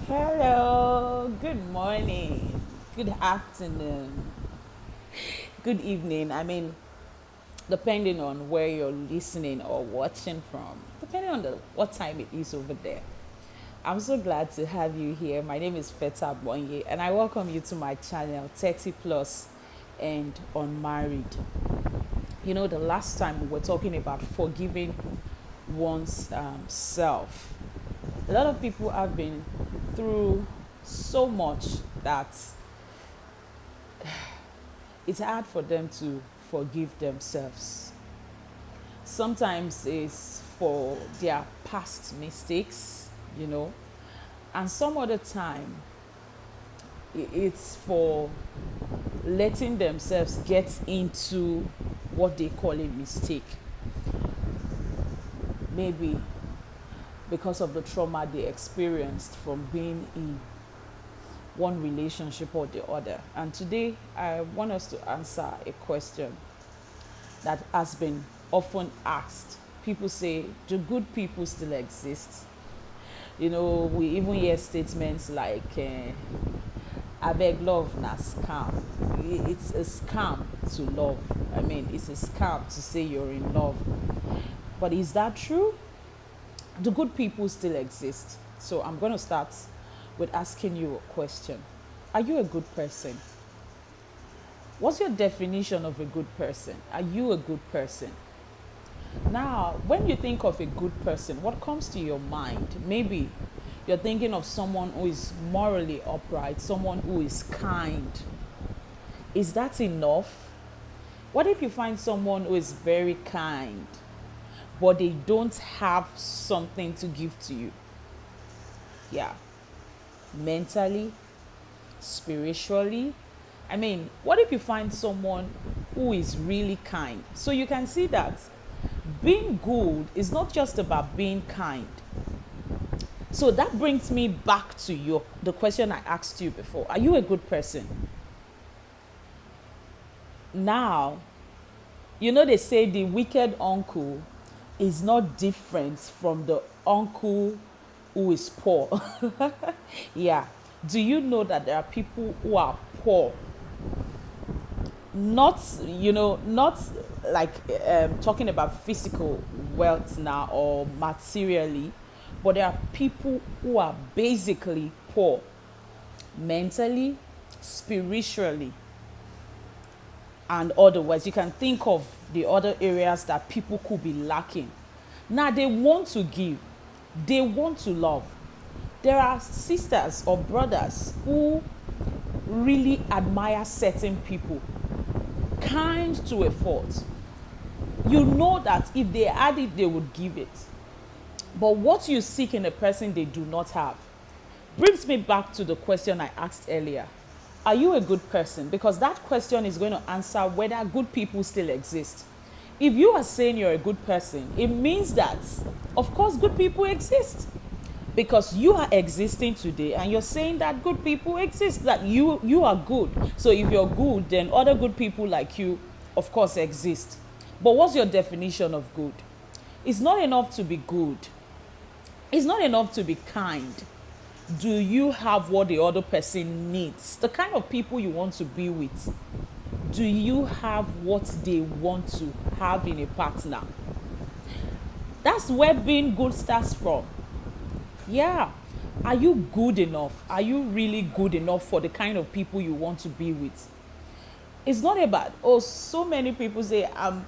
Hello, good morning, good afternoon, good evening. Depending on where you're listening or watching from, depending on what time it is over there. I'm so glad to have you here. My name is Feta Bonye, and I welcome you to my channel 30 plus and unmarried. The last time we were talking about forgiving one's self. A lot of people have been through so much that it's hard for them to forgive themselves. Sometimes it's for their past mistakes, you know, and some other time it's for letting themselves get into what they call a mistake. Maybe because of the trauma they experienced from being in one relationship or the other. And today, I want us to answer a question that has been often asked. People say, do good people still exist? We even hear statements like, I beg love na scam. It's a scam to love. It's a scam to say you're in love. But is that true? Do good people still exist? So I'm going to start with asking you a question. Are you a good person? What's your definition of a good person? Are you a good person? Now, when you think of a good person, what comes to your mind? Maybe you're thinking of someone who is morally upright, someone who is kind. Is that enough? What if you find someone who is very kind, but they don't have something to give to you? Yeah. Mentally, spiritually. What if you find someone who is really kind? So you can see that being good is not just about being kind. So that brings me back to the question I asked you before. Are you a good person? Now, they say the wicked uncle is not different from the uncle who is poor. Yeah. Do you know that there are people who are poor? Not like talking about physical wealth now or materially, but there are people who are basically poor mentally, spiritually, and otherwise. You can think of the other areas that people could be lacking. Now they want to give, they want to love. There are sisters or brothers who really admire certain people, kind to a fault. You know that if they had it, they would give it. But what you seek in a person they do not have brings me back to the question I asked earlier. Are you a good person? Because that question is going to answer whether good people still exist. If you are saying you're a good person, it means that, of course, good people exist. Because you are existing today and you're saying that good people exist, that you are good. So if you're good, then other good people like you, of course, exist. But what's your definition of good? It's not enough to be good. It's not enough to be kind. Do you have what the other person needs? The kind of people you want to be with. Do you have what they want to have in a partner? That's where being good starts from. Yeah. Are you good enough? Are you really good enough for the kind of people you want to be with? It's not about, so many people say, I'm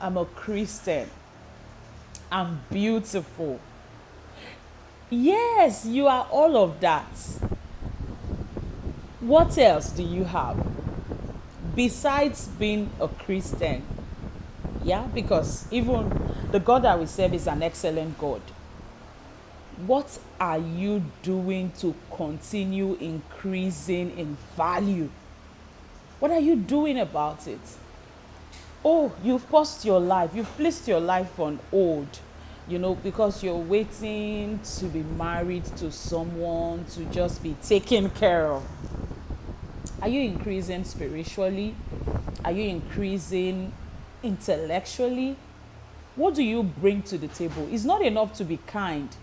a Christian. I'm beautiful. Yes, you are all of that. What else do you have besides being a Christian? Yeah, because even the God that we serve is an excellent God. What are you doing to continue increasing in value? What are you doing about it? You've paused your life. You've placed your life on hold, because you're waiting to be married to someone to just be taken care of. Are you increasing spiritually? Are you increasing intellectually? What do you bring to the table? It's not enough to be kind.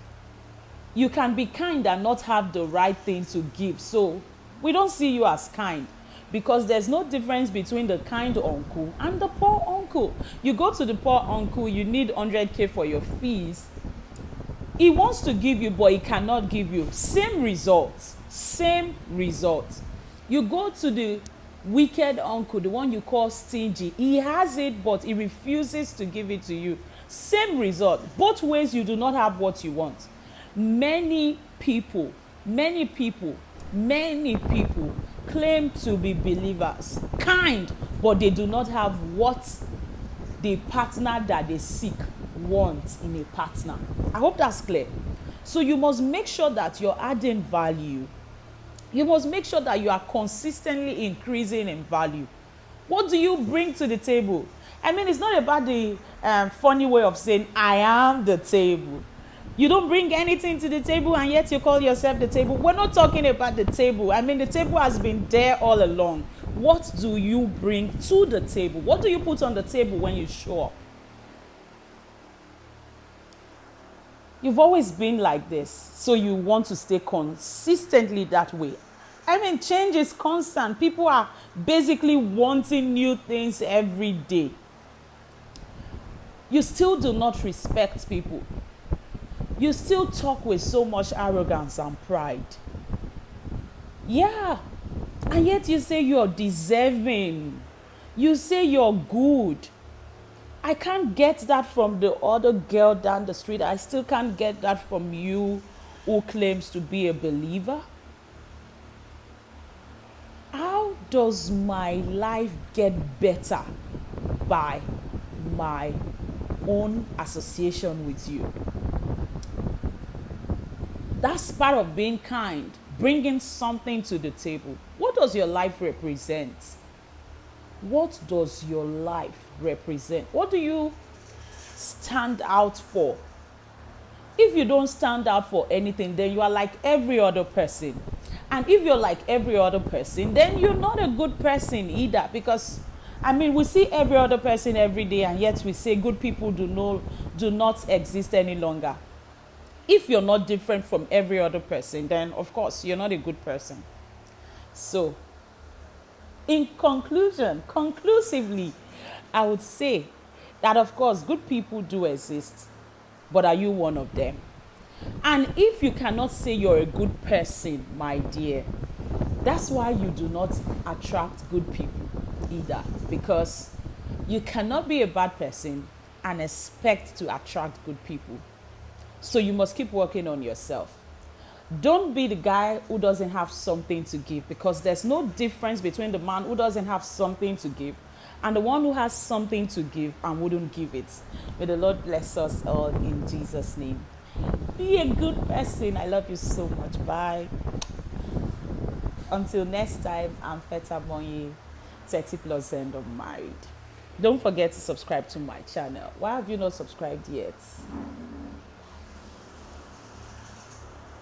You can be kind and not have the right thing to give. So we don't see you as kind, because there's no difference between the kind uncle and the poor uncle. You go to the poor uncle, you need 100K for your fees. He wants to give you, but he cannot give you. Same results. Same results. You go to the wicked uncle, the one you call stingy. He has it, but he refuses to give it to you. Same result. Both ways, you do not have what you want. Many people claim to be believers, kind, but they do not have what the partner that they seek wants in a partner. I hope that's clear. So you must make sure that you're adding value. You must make sure that you are consistently increasing in value. What do you bring to the table? I mean, it's not about the funny way of saying, I am the table. You don't bring anything to the table and yet you call yourself the table. We're not talking about the table. I mean, the table has been there all along. What do you bring to the table? What do you put on the table when you show up? You've always been like this, so you want to stay consistently that way. I mean, change is constant. People are basically wanting new things every day. You still do not respect people. You still talk with so much arrogance and pride. Yeah, and yet you say you're deserving. You say you're good. I can't get that from the other girl down the street. I still can't get that from you who claims to be a believer. How does my life get better? By my own association with you. That's part of being kind, bringing something to the table. What does your life represent? What does your life represent? What do you stand out for? If you don't stand out for anything, then you are like every other person. And if you're like every other person, then you're not a good person either. Because, I mean, we see every other person every day, and yet we say good people do not exist any longer. If you're not different from every other person, then of course you're not a good person. So, in conclusion, conclusively, I would say that of course good people do exist, but are you one of them? And if you cannot say you're a good person, my dear, that's why you do not attract good people either, because you cannot be a bad person and expect to attract good people. So you must keep working on yourself. Don't be the guy who doesn't have something to give, because there's no difference between the man who doesn't have something to give and the one who has something to give and wouldn't give it. May the Lord bless us all in Jesus' name. Be a good person. I love you so much. Bye. Until next time, I'm Feta Monye, 30 plus end of married. Don't forget to subscribe to my channel. Why have you not subscribed yet?